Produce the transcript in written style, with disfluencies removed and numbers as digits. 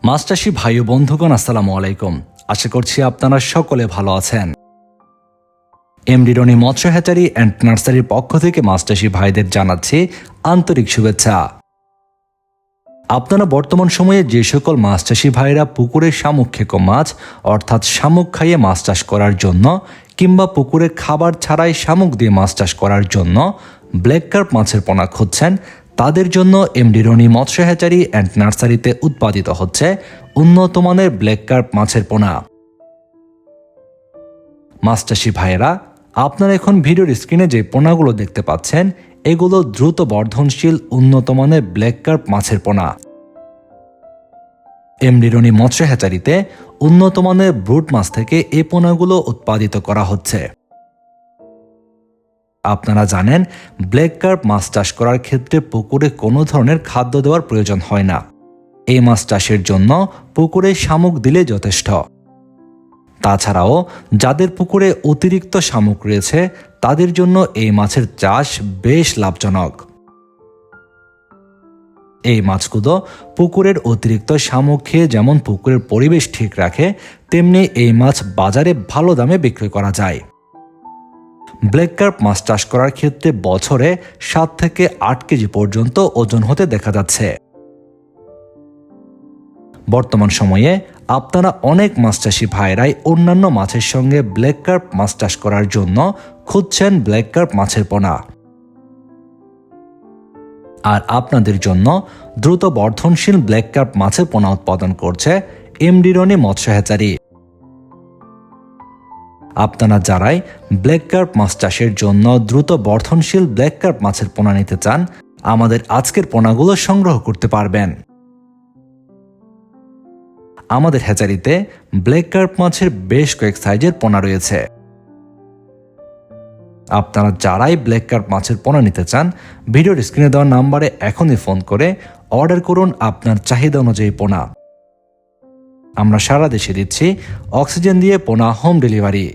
মাছ চাষী ভাই ও বন্ধুগণ, আসসালামু আলাইকুম। আশা করছি আপনারা সকলে ভালো আছেন। এমডি রনি মৎস্য হ্যাচারি অ্যান্ড নার্সারির পক্ষ থেকে মাছ চাষী ভাইদের জানাচ্ছি আন্তরিক শুভেচ্ছা। আপনারা বর্তমান সময়ে যে সকল মাছ চাষী ভাইরা পুকুরে শামুক খেকো মাছ অর্থাৎ শামুক খাইয়ে মাছ চাষ করার জন্য কিংবা পুকুরে খাবার ছাড়াই শামুক দিয়ে মাছ চাষ করার জন্য ব্ল্যাক কার্প মাছের পোনা খুঁজছেন, তাদের জন্য এমডি রনি মৎস্য হ্যাচারি অ্যান্ড নার্সারিতে উৎপাদিত হচ্ছে উন্নত মানের ব্ল্যাক কার্প মাছের পোনা। মাছ চাষী ভাইয়েরা, আপনারা এখন ভিডিওর স্ক্রিনে যে পোনাগুলো দেখতে পাচ্ছেন, এগুলো দ্রুত বর্ধনশীল উন্নত মানের ব্ল্যাক কার্প মাছের পোনা। এমডি রনি মৎস্য হ্যাচারিতে উন্নত মানের ব্রুট মাছ থেকে এই পোনাগুলো উৎপাদিত করা হচ্ছে। আপনারা জানেন, ব্ল্যাক কার্প মাছ চাষ করার ক্ষেত্রে পুকুরে কোনো ধরনের খাদ্য দেওয়ার প্রয়োজন হয় না। এই মাছ চাষের জন্য পুকুরে শামুক দিলে যথেষ্ট। তাছাড়াও যাদের পুকুরে অতিরিক্ত শামুক রয়েছে, তাদের জন্য এই মাছের চাষ বেশ লাভজনক। এই মাছগুলো পুকুরের অতিরিক্ত শামুক খেয়ে যেমন পুকুরের পরিবেশ ঠিক রাখে, তেমনি এই মাছ বাজারে ভালো দামে বিক্রি করা যায়। ব্ল্যাক কার্প মাছ চাষ করার ক্ষেত্রে বছরে 7 থেকে 8 কেজি পর্যন্ত ওজন হতে দেখা যাচ্ছে। বর্তমান সময়ে আপনারা অনেক মাছ চাষী ভাইরাই অন্যান্য মাছের সঙ্গে ব্ল্যাক কার্প মাছ চাষ করার জন্য খুঁজছেন ব্ল্যাক কার্প মাছের পোনা। আর আপনাদের জন্য দ্রুত বর্ধনশীল ব্ল্যাক কার্প মাছের পোনা উৎপাদন করছে এমডি রনি মৎস্য হ্যাচারি। আপনারা যারাই ব্ল্যাক কার্প মাছ চাষের জন্য দ্রুত বর্ধনশীল ব্ল্যাক কার্প মাছের পোনা নিতে চান, আমাদের আজকের পোনাগুলো সংগ্রহ করতে পারবেন। আমাদের হ্যাচারিতে ব্ল্যাক কার্প মাছের বেশ কয়েক সাইজের পোনা রয়েছে। আপনারা যারাই ব্ল্যাক কার্প মাছের পোনা নিতে চান, ভিডিওর স্ক্রিনে দেওয়া নাম্বারে এখনই ফোন করে অর্ডার করুন আপনার চাহিদা অনুযায়ী পোনা। আমরা সারা দেশে দিচ্ছি অক্সিজেন দিয়ে পোনা হোম ডেলিভারি।